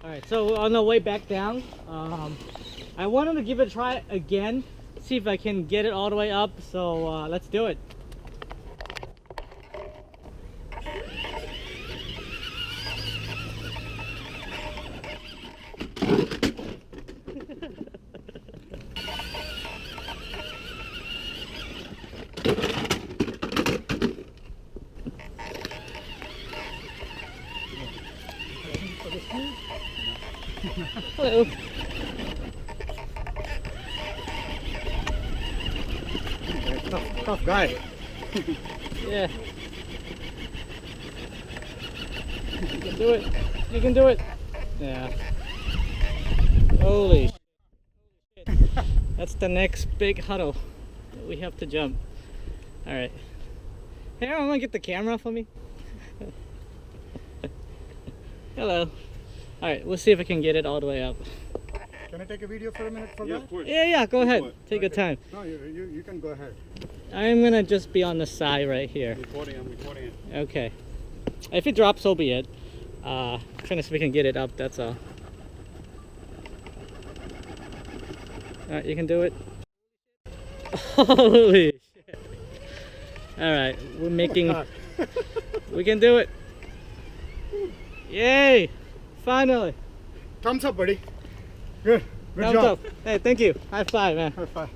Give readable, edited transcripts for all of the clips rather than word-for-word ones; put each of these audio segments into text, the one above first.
Alright, so on the way back down, I wanted to give it a try again, see if I can get it all the way up, so let's do it. Hello. Tough guy. Yeah. You can do it. You can do it. Yeah. Holy shit. That's the next big huddle that we have to jump. Alright. Hey, I'm gonna get the camera for me. Hello. Alright, we'll see if I can get it all the way up. Can I take a video for a minute for that? Of course. Yeah, go ahead. Take your time. No, you can go ahead. I'm gonna just be on the side right here. I'm recording it. Okay. If it drops, so be it. Trying to see if we can get it up, that's all. Alright, you can do it. Holy shit. Alright, we're making... we can do it. Yay! Finally! Thumbs up, buddy. Good. Good Thumbs job. up. Hey, thank you. High five, man. High five.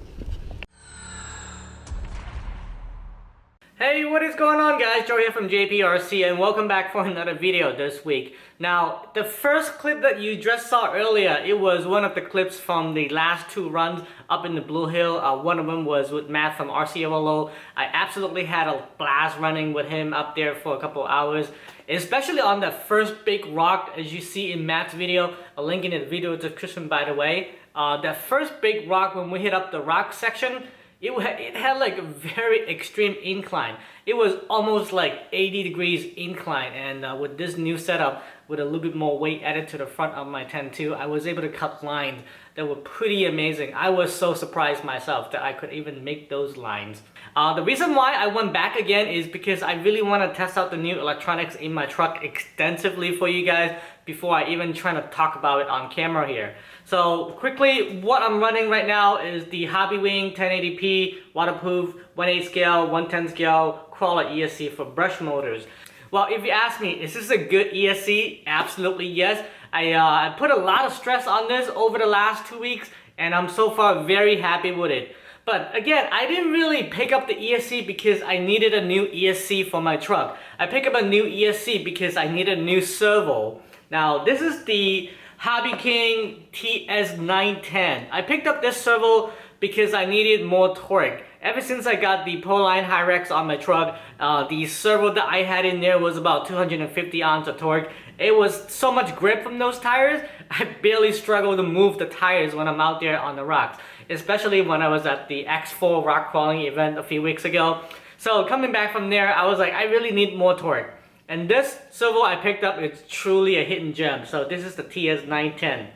Hey, what is going on, guys? Joe here from JPRC, and welcome back for another video this week. Now, the first clip that you just saw earlier, it was one of the clips from the last two runs up in the Blue Hill. One of them was with Matt from RCLO. I absolutely had a blast running with him up there for a couple of hours, especially on the first big rock, as you see in Matt's video. A link in the video description, by the way. That first big rock, when we hit up the rock section, it had like a very extreme incline. It was almost like 80 degrees incline, and with this new setup, with a little bit more weight added to the front of my 10.2, I was able to cut lines that were pretty amazing. I was so surprised myself that I could even make those lines. The reason why I went back again is because I really want to test out the new electronics in my truck extensively for you guys before I even try to talk about it on camera here. So quickly, what I'm running right now is the Hobbywing 1080p waterproof 1/8 scale, 1/10 scale crawler ESC for brush motors. Well, if you ask me, is this a good ESC? Absolutely yes. I put a lot of stress on this over the last 2 weeks, and I'm so far very happy with it. But again, I didn't really pick up the ESC because I needed a new ESC for my truck. I picked up a new ESC because I needed a new servo. Now, this is the Hobby King TS910. I picked up this servo because I needed more torque. Ever since I got the Proline Hyrex on my truck, the servo that I had in there was about 250 ounces of torque. It was so much grip from those tires, I barely struggle to move the tires when I'm out there on the rocks. Especially when I was at the X4 rock crawling event a few weeks ago. So coming back from there, I was like, I really need more torque. And this servo I picked up is truly a hidden gem. So this is the TS910.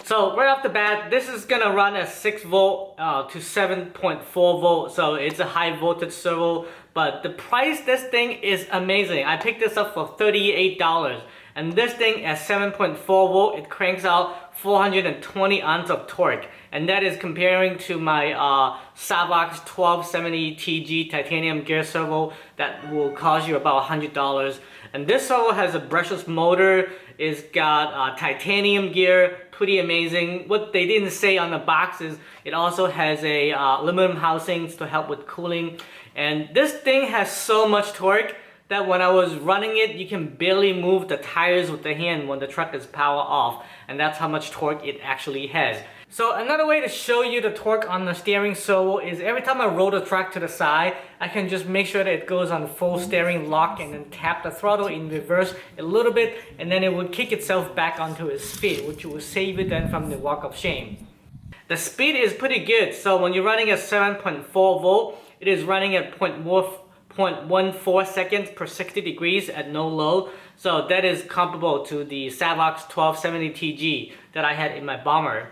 So right off the bat, this is gonna run at 6 volt to 7.4 volt. So it's a high voltage servo, but the price this thing is amazing. I picked this up for $38. And this thing at 7.4 volt, it cranks out 420 ounces of torque. And that is comparing to my Savox 1270 TG titanium gear servo that will cost you about $100. And this servo has a brushless motor. It's got titanium gear, pretty amazing. What they didn't say on the box is it also has a aluminum housings to help with cooling. And this thing has so much torque that when I was running it, you can barely move the tires with the hand when the truck is power off. And that's how much torque it actually has. So another way to show you the torque on the steering servo is every time I roll the truck to the side, I can just make sure that it goes on full steering lock and then tap the throttle in reverse a little bit, and then it will kick itself back onto its feet, which will save it then from the walk of shame. The speed is pretty good, so when you're running at 7.4 volt, it is running at 0.14 seconds per 60 degrees at no load. So that is comparable to the Savox 1270 TG that I had in my bomber.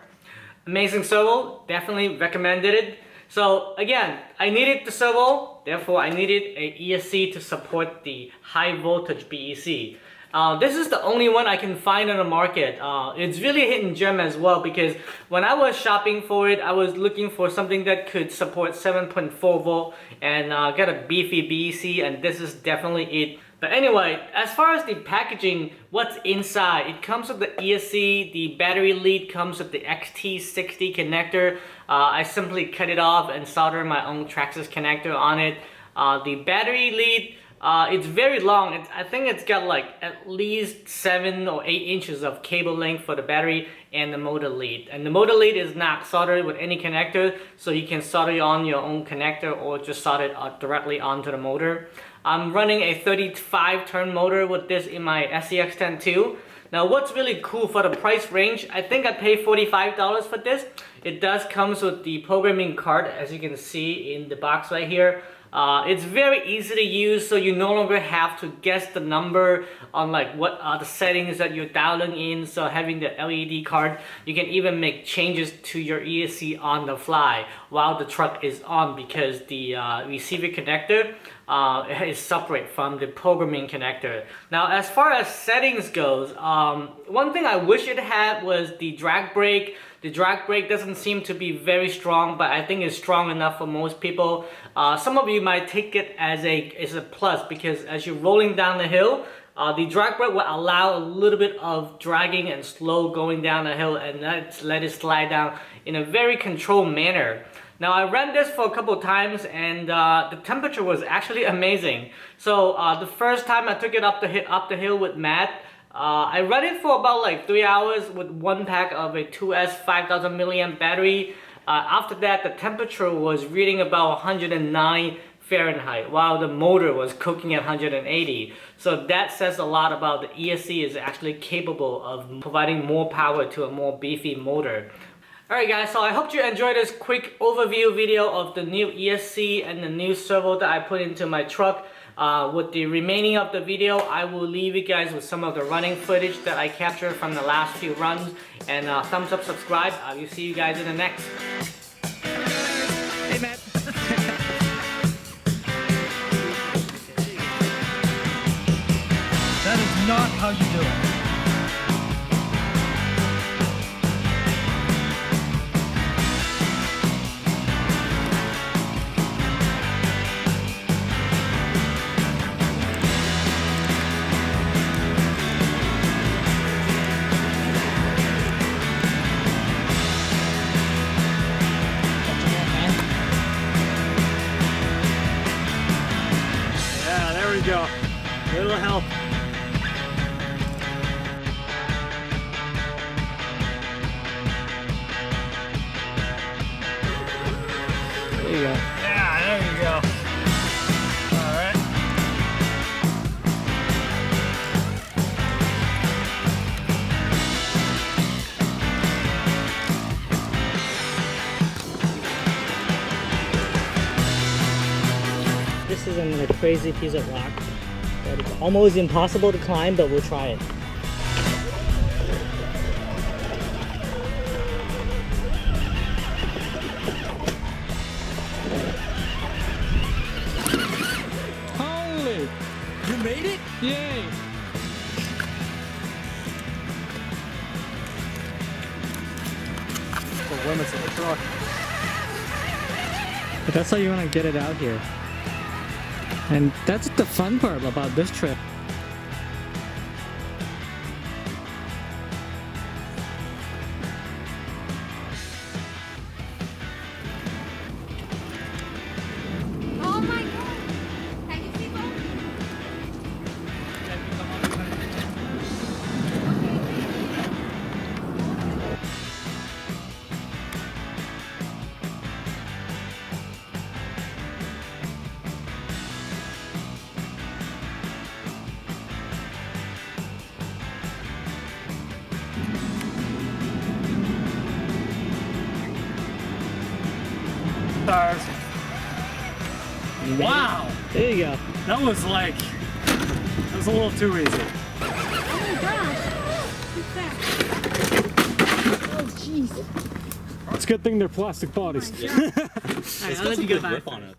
Amazing servo, definitely recommended it. So again, I needed the servo, therefore I needed a ESC to support the high voltage BEC. This is the only one I can find on the market. It's really a hidden gem as well, because when I was shopping for it, I was looking for something that could support 7.4 volt and get a beefy BEC, and this is definitely it. But anyway, as far as the packaging, what's inside, it comes with the ESC, the battery lead comes with the XT60 connector. I simply cut it off and solder my own Traxxas connector on it. The battery lead, it's very long. I think it's got like at least 7 or 8 inches of cable length for the battery and the motor lead. And the motor lead is not soldered with any connector, so you can solder on your own connector or just solder it directly onto the motor. I'm running a 35 turn motor with this in my SCX10.2. Now what's really cool for the price range, I think I paid $45 for this. It does comes with the programming card, as you can see in the box right here. It's very easy to use, so you no longer have to guess the number on like what are the settings that you're dialing in. So having the LED card, you can even make changes to your ESC on the fly while the truck is on, because the receiver connector is separate from the programming connector. Now as far as settings goes, one thing I wish it had was the drag brake. The drag brake doesn't seem to be very strong, but I think it's strong enough for most people. Some of you might take it as a plus, because as you're rolling down the hill, the drag brake will allow a little bit of dragging and slow going down the hill, and let it slide down in a very controlled manner. Now I ran this for a couple times, and the temperature was actually amazing. So the first time I took it up the hill with Matt, I ran it for about like 3 hours with one pack of a 2S 5000 milliamp battery. After that, the temperature was reading about 109 Fahrenheit, while the motor was cooking at 180. So that says a lot about the ESC is actually capable of providing more power to a more beefy motor. Alright guys, so I hope you enjoyed this quick overview video of the new ESC and the new servo that I put into my truck. With the remaining of the video, I will leave you guys with some of the running footage that I captured from the last few runs. And thumbs up, subscribe. I will see you guys in the next. Hey Matt. That is not how you do it. Go. A little help. There you go. Yeah, there you go. All right. This is another crazy piece of rock that is almost impossible to climb, but we'll try it. Holy! You made it? Yay! The limits of the truck. But that's how you want to get it out here. And that's the fun part about this trip. Oh my god! Can you see both? Stars. Wow! There you go. That was a little too easy. Oh my gosh! Oh jeez. It's a good thing they're plastic bodies. Alright, I'll let you get back on it.